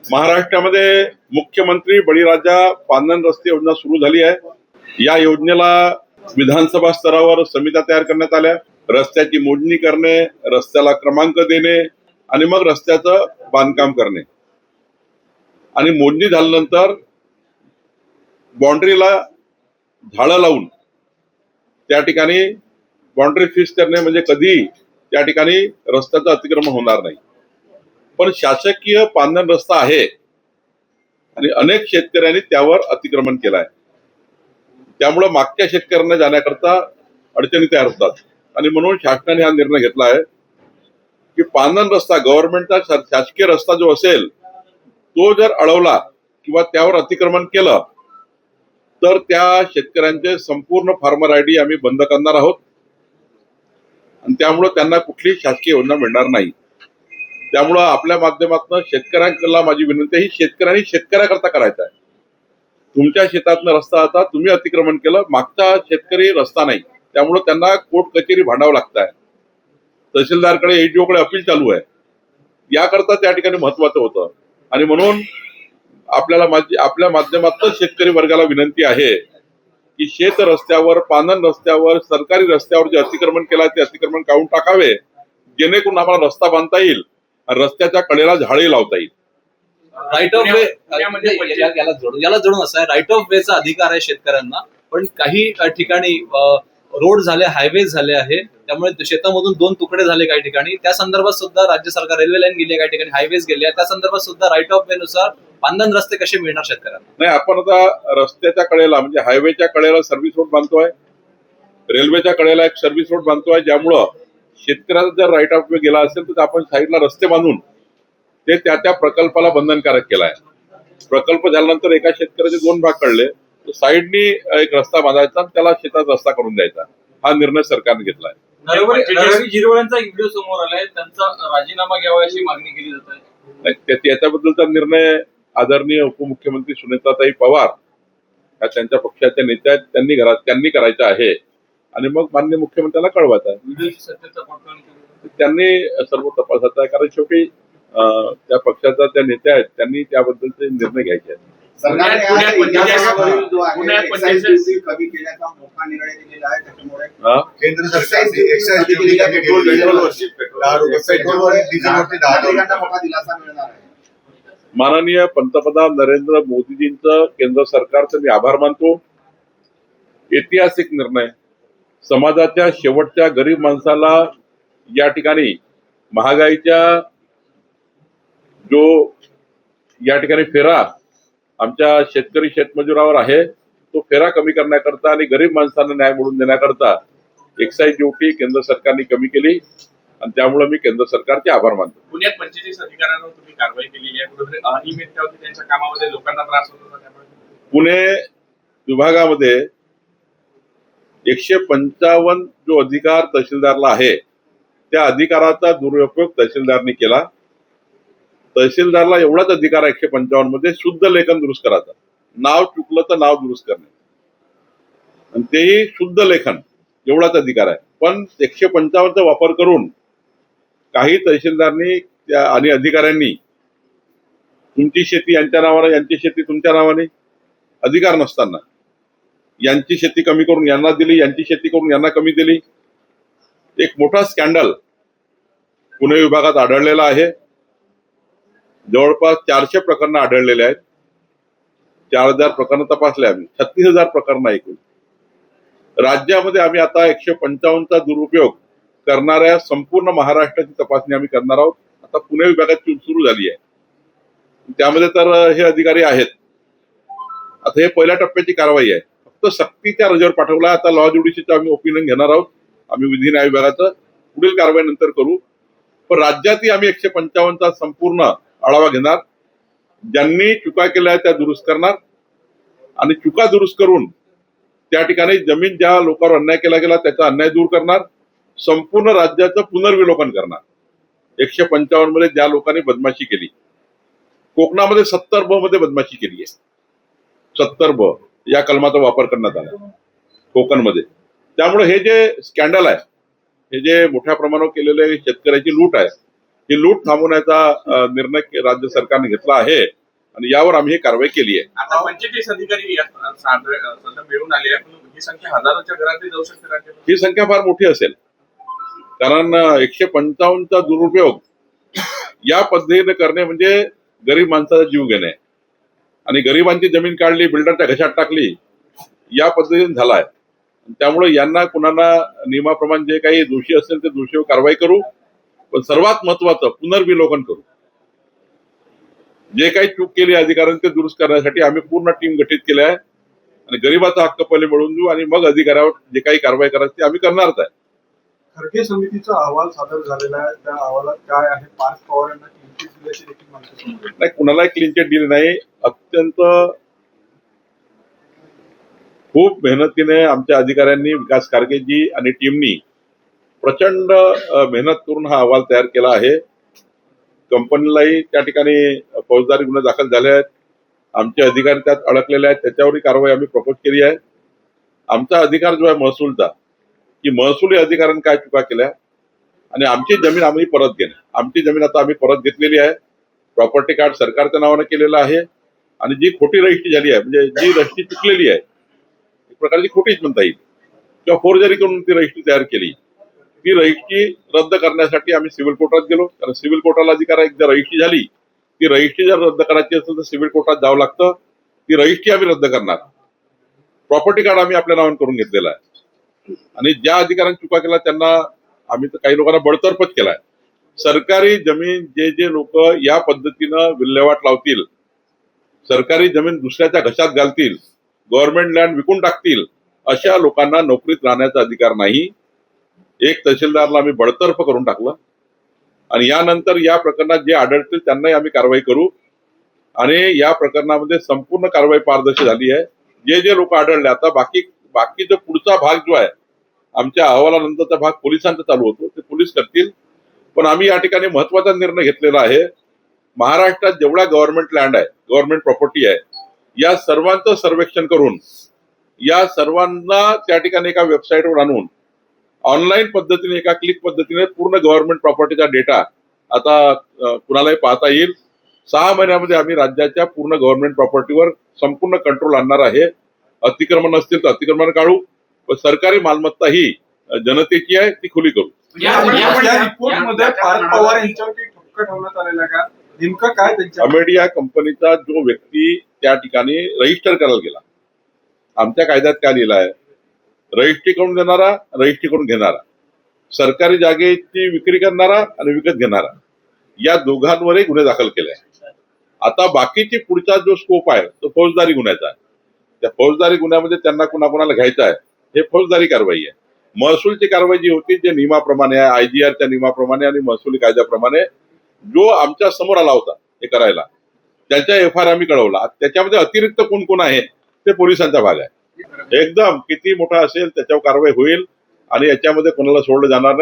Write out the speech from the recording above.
महाराष्ट्रामध्ये मुख्यमंत्री बळीराजा पांदन रस्ते योजना सुरू झाली आहे। या योजनेला विधानसभा स्तरावर समित्या तयार करण्यात आल्या। रस्त्याची मोजणी करणे, रस्त्याला क्रमांक देणे आणि मग रस्त्याचं बांधकाम करणे आणि मोजणी झाल्यानंतर बाउंड्रीला झाडं लावून त्या ठिकाणी बाउंड्री फिक्स करणे, म्हणजे कधी त्या ठिकाणी रस्त्याचं अतिक्रमण होणार नाही। पण शासकीय पांदन रस्ता आहे आणि अनेक शेतकऱ्यांनी त्यावर अतिक्रमण केलं आहे। त्यामुळे मागच्या शेतकऱ्यांना जाण्याकरता अडचणी तयार होतात आणि म्हणून शासनाने हा निर्णय घेतला आहे की पांदन रस्ता, गव्हर्नमेंटचा शासकीय रस्ता जो असेल तो जर अडवला किंवा त्यावर अतिक्रमण केलं तर त्या शेतकऱ्यांचे संपूर्ण फार्मर आयडी आम्ही बंद करणार आहोत आणि त्यामुळे त्यांना कुठलीही शासकीय योजना मिळणार नाही। त्यामुळे आपल्या माध्यमातून शेतकऱ्यांना माझी विनंती आहे, शेतकऱ्यांनी शेतकऱ्याकरता करायचं आहे। तुमच्या शेतातनं रस्ता आता तुम्ही अतिक्रमण केलं, मागचा शेतकरी रस्ता नाही, त्यामुळे त्यांना कोर्ट कचेरी भांडावं लागत आहे, तहसीलदारकडे एडीओकडे अपील चालू आहे। याकरता त्या ठिकाणी महत्वाचं होतं आणि म्हणून आपल्या माध्यमातून शेतकरी वर्गाला विनंती आहे की शेत रस्त्यावर, पांदन रस्त्यावर, सरकारी रस्त्यावर जे अतिक्रमण केलं ते अतिक्रमण काढून टाकावे, जेणेकरून आम्हाला रस्ता बांधता येईल आणि रस्त्याच्या कडेला झाडे लावता येईल। राईट ऑफ वे याला जोडून असं आहे, राईट ऑफ वेचा अधिकार आहे शेतकऱ्यांना, पण काही ठिकाणी रोड झाले, हायवे झाले आहे, त्यामुळे शेतामधून दोन तुकडे झाले काही ठिकाणी। त्या संदर्भात सुद्धा राज्य सरकार रेल्वे लाईन गेली, काही ठिकाणी हायवेज गेले, त्या संदर्भात सुद्धा राईट ऑफ वे नुसार पांदन रस्ते कसे मिळणार शेतकऱ्यांना? नाही, आपण आता रस्त्याच्या कडेला म्हणजे हायवेच्या कडेला सर्व्हिस रोड बांधतोय, रेल्वेच्या कडेला एक सर्व्हिस रोड बांधतोय, ज्यामुळं शेतकऱ्याचा जर राईट ऑफ वे गेला असेल तर आपण साईडला रस्ते बांधून ते त्या प्रकल्पाला बंधनकारक केला आहे। प्रकल्प झाल्यानंतर एका शेतकऱ्याचे दोन भाग काढले, साईडनी एक रस्ता बांधायचा आणि त्याला शेतात रस्ता करून द्यायचा, हा निर्णय सरकारने घेतला आहे। नरहरी झिरवाळांचा एक व्हिडिओ समोर आलाय, त्यांचा राजीनामा घ्यावा अशी मागणी केली जात आहे। याच्याबद्दलचा निर्णय आदरणीय उपमुख्यमंत्री सुनेत्राताई पवार या त्यांच्या पक्षाच्या नेत्या आहेत, त्यांनी करायचा आहे आणि मग माननीय मुख्यमंत्र्यांना कळवायचं आहे। विदेशी सत्तेचा पडताळणी त्यांनी सर्व तपासाचा आहे, कारण शेवटी त्या पक्षाचा त्या नेत्या आहेत, त्यांनी त्याबद्दलचे निर्णय घ्यायचे आहेत। कमी केल्याचा मोठा निर्णय दिलेला आहे, त्याच्यामुळे केंद्र सरकारने मोठा दिलासा मिळणार आहे। माननीय पंतप्रधान नरेंद्र मोदीजींचं केंद्र सरकारचं मी आभार मानतो। ऐतिहासिक निर्णय, समाजाच्या शेवटच्या गरीब माणसाला या ठिकाणी महागाईच्या जो या ठिकाणी फेरा आमच्या शेतकरी शेतमजुरावर आहे, तो फेरा कमी करण्याकरता आणि गरीब माणसांना न्याय मिळवून देण्याकरता एक्साईज ड्युटी केंद्र सरकारने कमी केली आणि त्यामुळे मी केंद्र सरकारचे आभार मानतो। पुण्यात 45 अधिकाऱ्यांवर तुम्ही कारवाई केलेली आहे, कुठेतरी अनियमितता होती त्यांच्या कामामध्ये, लोकांना त्रास होत होता, त्यामुळे पुणे विभागामध्ये 155 जो अधिकार तहसीलदारला आहे त्या अधिकाराचा दुरुपयोग तहसीलदारने केला। तहसीलदारला एवढाच अधिकार आहे 155 मध्ये, शुद्ध लेखन दुरुस्त करायचा, नाव चुकलं तर नाव दुरुस्त करणे आणि तेही शुद्ध लेखन, एवढाच अधिकार आहे। पण 155चा वापर करून काही तहसीलदारनी आणि अधिकाऱ्यांनी तुमची शेती यांच्या नावाने, यांची शेती तुमच्या नावाने, अधिकार नसताना यांची शेती कमी करून यांना दिली, यांची शेती करून यांना कमी दिली। एक मोठा स्कॅन्डल पुणे विभागात आढळलेला आहे। जवळपास 400 प्रकरणं आढळलेले आहेत, 4000 प्रकरणं तपासले आम्ही, 36,000 प्रकरणं ऐकून राज्यामध्ये आम्ही आता 155चा दुरुपयोग करणाऱ्या संपूर्ण महाराष्ट्राची तपासणी आम्ही करणार आहोत। आता पुणे विभागात सुरू झाली आहे, त्यामध्ये तर हे अधिकारी आहेत। आता हे पहिल्या टप्प्याची कारवाई आहे, फक्त सक्तीच्या रजेवर पाठवला। आता लॉ ज्युडिशरीचं आम्ही ओपिनियन घेणार आहोत, आम्ही विधी न्याय विभागाचं पुढील कारवाई नंतर करू। पण राज्यातही आम्ही 155चा संपूर्ण आढावा घेणार, ज्यांनी चुका केल्या त्या दुरुस्त करणार आणि चुका दुरुस्त करून त्या ठिकाणी जमीन ज्या लोकांवर अन्याय केला गेला त्याचा अन्याय दूर करणार, संपूर्ण राज्याचं पुनर्विलोकन करणार। 155 मध्ये ज्या लोकांनी बदमाशी केली, कोकणामध्ये 70B मध्ये बदमाशी केली आहे, 70B या कलमाचा वापर करण्यात आला कोकणमध्ये। त्यामुळे हे जे स्कॅन्डल आहे, हे जे मोठ्या प्रमाणावर केलेले शेतकऱ्याची लूट आहे, ही लूट थांबवण्याचा निर्णय राज्य सरकारने घेतला आहे आणि यावर आम्ही ही कारवाई केली आहे. आता 45 अधिकारी सध्या मिळून आले आहे, पण ही संख्या हजारोच्या घरात जाऊ शकते राज्यात. ही संख्या फार मोठी असेल, कारण 155चा दुरुपयोग या पद्धतीने करणे म्हणजे गरीब माणसाचा जीव घेणे आणि गरिबांची जमीन काढली, बिल्डरच्या घशात टाकली, या पद्धतीने झाला आहे. त्यामुळे यांना कुणाला नियमाप्रमाणे जे काही दोषी असेल ते दोषीवर कारवाई करू, पण सर्वात महत्वाचं पुनर्विलोकन करू. जे काही चूक केली अधिकाऱ्यांनी ते दुरुस्त करण्यासाठी आम्ही पूर्ण टीम गठीत केली आहे आणि गरिबाचा हक्क पहिले मिळवून देऊ आणि मग अधिकाऱ्यावर जे काही कारवाई करायची ती आम्ही करणारच आहे. खडके समितीचा अहवाल सादर झालेला आहे, त्या अहवालात काय आहे? पार्थ पवार यांना क्लीन चिट दिल्याची देखील माहिती समोर आली. नाही, कुणालाही क्लीन चिट दिली नाही. अत्यंत खूप मेहनतीने आमच्या अधिकाऱ्यांनी, विकास खारगेजी आणि टीमनी प्रचंड मेहनत करून हा अहवाल तयार केला आहे. कंपनीलाही त्या ठिकाणी फौजदारी गुन्हे दाखल झाले आहेत, आमचे अधिकारी त्यात अडकलेले आहेत, त्याच्यावरही कारवाई आम्ही प्रपोज केली आहे. आमचा अधिकार जो आहे महसूलचा, की महसुली अधिकाऱ्यांनी काय चुका केल्या आणि आमची जमीन आम्ही परत घेणे. आमची जमीन आता आम्ही परत घेतलेली आहे. प्रॉपर्टी कार्ड सरकारच्या नावाने केलेलं आहे आणि जी खोटी रजिस्ट्री झाली आहे, म्हणजे जी रजिस्ट्री चुकलेली आहे, एक प्रकारची खोटीच म्हणता येईल किंवा फोर्जरी करून ती रजिस्ट्री तयार केली, ती रजिस्ट्री रद्द करण्यासाठी आम्ही सिव्हिल कोर्टात गेलो. कारण सिव्हिल कोर्टाला अधिकार आहे, जर रजिस्ट्री झाली, ती रजिस्ट्री जर रद्द करायची असेल तर सिव्हिल कोर्टात जावं लागतं. ती रजिस्ट्री आम्ही रद्द करणार. प्रॉपर्टी कार्ड आम्ही आपल्या नावाने करून घेतलेला आहे आणि ज्या अधिकाऱ्यांनी चुका केला त्यांना आम्ही तर काही लोकांना बडतर्फच केलाय. सरकारी जमीन जे लोक या पद्धतीनं विल्हेवाट लावतील, सरकारी जमीन दुसऱ्याच्या घशात घालतील, गव्हर्नमेंट लँड विकून टाकतील, अशा लोकांना नोकरीत राहण्याचा अधिकार नाही. एक तहसीलदारला आम्ही बडतर्फ करून टाकलं आणि यानंतर या प्रकरणात जे आढळतील त्यांनाही आम्ही कारवाई करू आणि या प्रकरणामध्ये संपूर्ण कारवाई पारदर्शी झाली आहे. जे लोक आढळले, आता बाकीचा पुढचा भाग जो आहे, आमच्या अहवालानंतरचा भाग पोलिसांचा चालू होतो, ते पोलीस करतील. पण आम्ही या ठिकाणी महत्वाचा निर्णय घेतलेला आहे. महाराष्ट्रात जेवढा गव्हर्नमेंट लँड आहे, गव्हर्नमेंट प्रॉपर्टी आहे, या सर्वांचं सर्वेक्षण करून या सर्वांना त्या ठिकाणी एका वेबसाईटवर आणून ऑनलाईन पद्धतीने, एका क्लिक पद्धतीने पूर्ण गव्हर्नमेंट प्रॉपर्टीचा डेटा आता कुणालाही पाहता येईल. 6 महिन्यामध्ये आम्ही राज्याच्या पूर्ण गव्हर्नमेंट प्रॉपर्टीवर संपूर्ण कंट्रोल आणणार आहे. अतिक्रमण असतील तर अतिक्रमण काढू, पण सरकारी मालमत्ता ही जनतेची आहे, ती खुली करू. या रिपोर्टमध्ये पार्थ पवार यांच्यावर काही ठपका ठेवण्यात आलेला का? नेमकं काय त्यांच्या अमेडिया कंपनीचा जो व्यक्ती त्या ठिकाणी रजिस्टर करायला गेला, आमच्या कायद्यात काय लिहिलं आहे? रजिस्ट्री करून देणारा, रजिस्ट्री करून घेणारा, सरकारी जागेची विक्री करणारा आणि विकत घेणारा, या दोघांवरही गुन्हे दाखल केले आहे. आता बाकीची पुढचा जो स्कोप आहे तो फौजदारी गुन्ह्याचा आहे. त्या फौजदारी गुन्ह्यामध्ये त्यांना कुणाकुणाला घ्यायचं आहे, हे फौजदारी कारवाई आहे. महसूलची कारवाई जी होती जे नियमाप्रमाणे आहे, IGRच्या नियमाप्रमाणे आणि महसुली कायद्याप्रमाणे जो आमच्या समोर आला होता हे करायला, त्याच्या FIR आम्ही कळवला. त्याच्यामध्ये अतिरिक्त कोण आहे ते पोलिसांचा भाग आहे. एकदम किती मोठा असेल त्याच्यावर कारवाई होईल आणि याच्यामध्ये कोणाला सोडलं जाणार नाही.